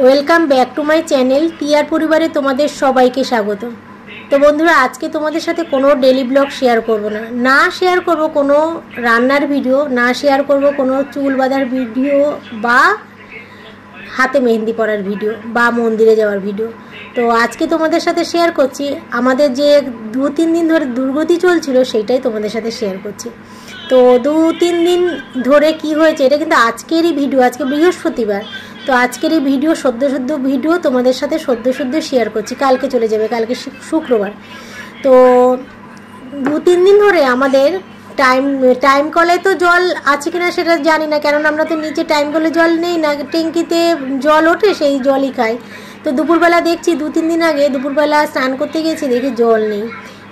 Welcome back to my channel টিয়ার পরিবারে তোমাদের সবাইকে স্বাগত। তো বন্ধুরা, আজকে তোমাদের সাথে কোনো ডেলি ব্লগ শেয়ার করব না শেয়ার করব কোনো রান্নার ভিডিও, না শেয়ার করব কোনো চুল বাঁধার ভিডিও বা হাতে মেহেন্দি পরার ভিডিও বা মন্দিরে যাওয়ার ভিডিও। তো আজকে তোমাদের সাথে শেয়ার করছি আমাদের যে 2-3 দিন ধরে দুর্গতি চলছিল, সেইটাই তোমাদের সাথে শেয়ার করছি। তো 2-3 দিন ধরে কি হয়েছে, এটা কিন্তু আজকেরই ভিডিও, আজকে বৃহস্পতিবার। তো আজকের এই ভিডিও সদ্য ভিডিও তোমাদের সাথে সদ্য শেয়ার করছি। কালকে চলে যাবে, কালকে শুক্রবার। তো 2-3 দিন ধরে আমাদের টাইম কলে তো জল আছে কিনা সেটা জানি না, কারণ আমরা তো নিচে টাইম কলে জল নেই না, ট্যাঙ্কিতে জল ওঠে, সেই জলই খাই। তো দুপুরবেলা দেখছি 2-3 দিন আগে দুপুরবেলা স্নান করতে গেছি, দেখি জল নেই।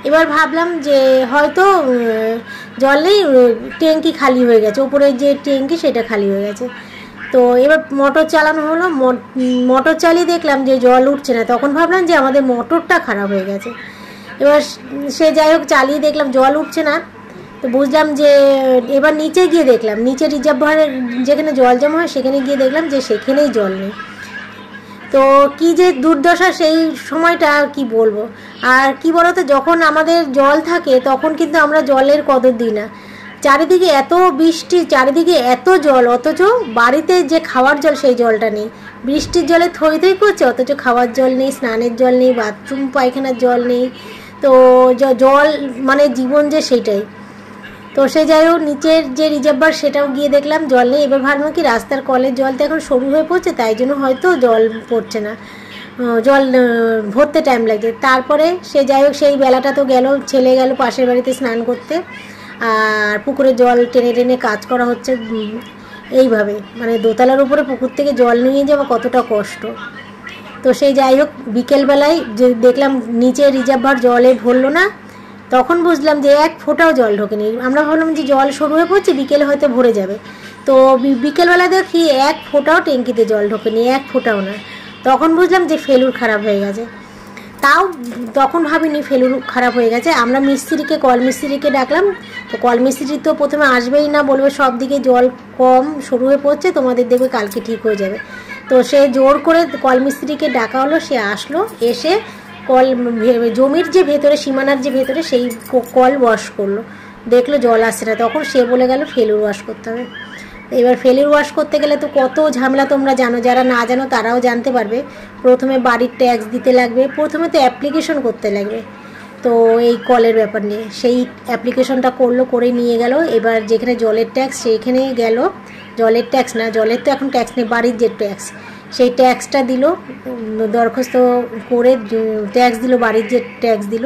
এবার ভাবলাম যে হয়তো জল নেই, ট্যাঙ্কি খালি হয়ে গেছে, ওপরের যে ট্যাঙ্কি সেটা খালি হয়ে গেছে। তো এবার মোটর চালানো হলো, মোটর চালিয়ে দেখলাম যে জল উঠছে না। তখন ভাবলাম যে আমাদের মোটরটা খারাপ হয়ে গেছে। এবার সে যাই হোক চালিয়ে দেখলাম জল উঠছে না। তো বুঝলাম যে এবার নিচে গিয়ে দেখলাম, নিচে রিজার্ভার যেখানে জল জমা হয় সেখানে গিয়ে দেখলাম যে সেখানেই জল নেই। তো কি যে দুর্দশা সেই সময়টা কি বলবো। আর কি বলতো, যখন আমাদের জল থাকে তখন কিন্তু আমরা জলের কদর দিই না। চারিদিকে এত বৃষ্টি, চারিদিকে এত জল, অথচ বাড়িতে যে খাওয়ার জল সেই জলটা নেই। বৃষ্টির জলে থই করছে, অথচ খাওয়ার জল নেই, স্নানের জল নেই, বাথরুম পায়খানার জল নেই। তো জল মানে জীবন যে সেইটাই। তো সে যাই হোক নিচের যে রিজার্ভার সেটাও গিয়ে দেখলাম জল নেই। এবার ভাবলাম কি রাস্তার কলের জল তো এখন সরু হয়ে পড়ছে, তাই জন্য হয়তো জল পড়ছে না, জল ভরতে টাইম লাগছে। তারপরে সে যাই হোক সেই বেলাটা তো গেল, ছেলে গেল পাশের বাড়িতে স্নান করতে, আর পুকুরে জল টেনে টেনে কাজ করা হচ্ছে এইভাবে। মানে দোতলার উপরে পুকুর থেকে জল নিয়ে যাওয়া কতটা কষ্ট। তো সেই যাই হোক বিকেলবেলায় যে দেখলাম নিচে রিজার্ভার জলে ভরলো না, তখন বুঝলাম যে এক ফোঁটাও জল ঢোকেনি। আমরা ভাবলাম যে জল শুরু হয়ে পড়ছে, বিকেলে হয়তো ভরে যাবে। তো বিকেলবেলা দেখি এক ফোঁটাও ট্যাঙ্কিতে জল ঢোকেনি, এক ফোঁটাও না। তখন বুঝলাম যে ফেলুর খারাপ হয়ে গেছে। তাও তখন ভাবিনি ফেলুর খারাপ হয়ে গেছে। আমরা কল মিস্ত্রিকে ডাকলাম। তো কল মিস্ত্রি তো প্রথমে আসবেই না, বলবে সব দিকে জল কম শুরু হয়ে পড়ছে, তোমাদের দেখবে কালকে ঠিক হয়ে যাবে। তো সে জোর করে কল মিস্ত্রিকে ডাকা হলো, সে আসলো, এসে কল জমির যে ভেতরে সীমানার যে ভেতরে সেই কল ওয়াশ করলো, দেখলো জল আসছে না। তখন সে বলে গেল ফেলুর ওয়াশ করতে হবে। এবার ফেলুর ওয়াশ করতে গেলে তো কত ঝামেলা তোমরা জানো, যারা না জানো তারাও জানতে পারবে। প্রথমে বাড়ির ট্যাক্স দিতে লাগবে, প্রথমে তো অ্যাপ্লিকেশন করতে লাগবে। তো এই কলের ব্যাপার নিয়ে সেই অ্যাপ্লিকেশনটা করলো, করে নিয়ে গেল। এবার যেখানে জলের ট্যাক্স সেইখানেই গেল, জলের ট্যাক্স না, জলের তো এখন ট্যাক্স নেই, বাড়ির যে ট্যাক্স সেই ট্যাক্সটা দিল, দরখাস্ত করে ট্যাক্স দিল, বাড়ির যে ট্যাক্স দিল,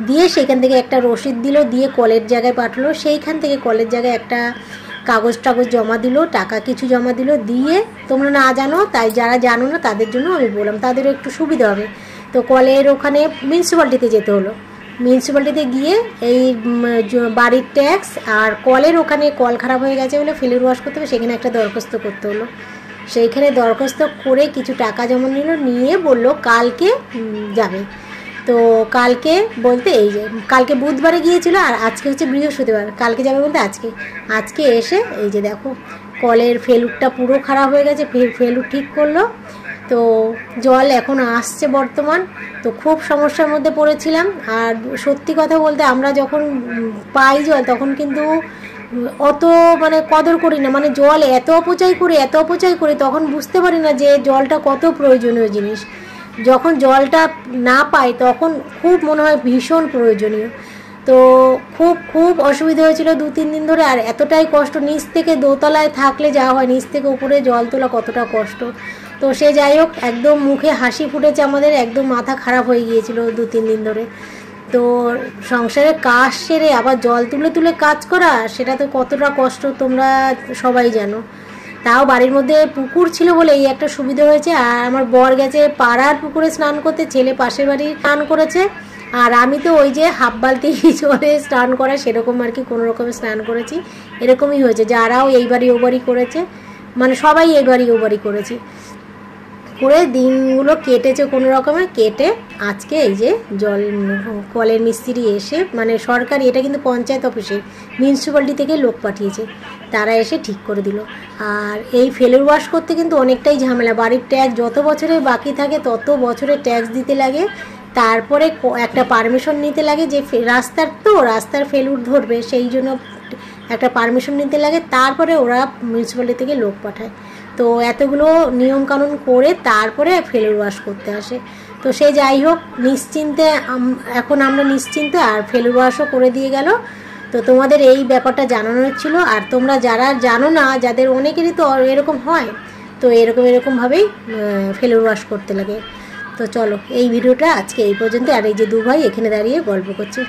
দিয়ে সেখান থেকে একটা রসিদ দিল, দিয়ে কলের জায়গায় পাঠালো। সেইখান থেকে কলের জায়গায় একটা কাগজ জমা দিল, টাকা কিছু জমা দিল। দিয়ে তোমরা না জানো, তাই যারা জানো না তাদের জন্য আমি বললাম, তাদেরও একটু সুবিধা হবে। তো কলের ওখানে মিউনিসিপ্যালিটিতে যেতে হলো। মিউনিসিপ্যালিটিতে গিয়ে এই বাড়ির ট্যাক্স আর কলের ওখানে কল খারাপ হয়ে গেছে বলে ফেলুর ওয়াশ করতে হবে, সেখানে একটা দরখাস্ত করতে হলো। সেইখানে দরখাস্ত করে কিছু টাকা জমা নিল, নিয়ে বলল কালকে যাবে। তো কালকে বলতে এই যে কালকে বুধবারে গিয়েছিল, আর আজকে হচ্ছে বৃহস্পতিবার, কালকে যাবে বলতে আজকে এসে এই যে দেখো কলের ফেলুরটা পুরো খারাপ হয়ে গেছে, ফেলুর ঠিক করলো। তো জল এখন আসছে বর্তমান। তো খুব সমস্যার মধ্যে পড়েছিলাম। আর সত্যি কথা বলতে আমরা যখন পাই জল তখন কিন্তু অত মানে কদর করি না, মানে জল এত অপচয় করি তখন বুঝতে পারি না যে জলটা কত প্রয়োজনীয় জিনিস। যখন জলটা না পাই তখন খুব মনে হয় ভীষণ প্রয়োজনীয়। তো খুব অসুবিধা হয়েছিল 2-3 দিন ধরে। আর এতটাই কষ্ট, নিচ থেকে দোতলায় থাকলে যাওয়া হয়, নিচ থেকে উপরে জল তোলা কতটা কষ্ট। তো সে যাই হোক একদম মুখে হাসি ফুটেছে আমাদের, একদম মাথা খারাপ হয়ে গিয়েছিল 2-3 দিন ধরে। তো সংসারে কাজ সেরে আবার জল তুলে কাজ করা, সেটা তো কতটা কষ্ট তোমরা সবাই জানো। তাও বাড়ির মধ্যে পুকুর ছিল বলে এই একটা সুবিধা হয়েছে। আর আমার বর গেছে পাড়ার পুকুরে স্নান করতে, ছেলে পাশের বাড়ি স্নান করেছে, আর আমি তো ওই যে হাফ বালতি জলে স্নান করা সেরকম আর কি কোনো রকমে স্নান করেছি। এরকমই হয়েছে, যারাও এই বাড়ি ও বাড়ি করেছে, মানে সবাই এই বাড়ি ও বাড়ি করেছি, করে দিনগুলো কেটেছে কোনো রকমে, কেটে আজকে এই যে জল কলের মিস্ত্রি এসে, মানে সরকারি, এটা কিন্তু পঞ্চায়েত অফিসের মিউনিসিপ্যালিটি থেকে লোক পাঠিয়েছে, তারা এসে ঠিক করে দিল। আর এই ফেলুর ওয়াশ করতে কিন্তু অনেকটাই ঝামেলা, বাড়ির ট্যাক্স যত বছরে বাকি থাকে তত বছরে ট্যাক্স দিতে লাগে, তারপরে একটা পারমিশন নিতে লাগে, যে রাস্তার ফেলুর ধরবে সেই জন্য একটা পারমিশন নিতে লাগে, তারপরে ওরা মিউনিসিপ্যালিটি থেকে লোক পাঠায়। তো এতগুলো নিয়মকানুন করে তারপরে ফেলুর ওয়াশ করতে আসে। তো সে যাই হোক, নিশ্চিন্তে এখন আমরা নিশ্চিন্তে, আর ফেলুর ওয়াশও করে দিয়ে গেল। তো তোমাদের এই ব্যাপারটা জানানোর ছিল। আর তোমরা যারা জানো না, যাদের অনেকেরই তো এরকম হয়, তো এরকমভাবেই ফেলুর ওয়াশ করতে লাগে। তো চলো, এই ভিডিওটা আজকে এই পর্যন্ত। আর এই যে 2 ভাই এখানে দাঁড়িয়ে গল্প করছে।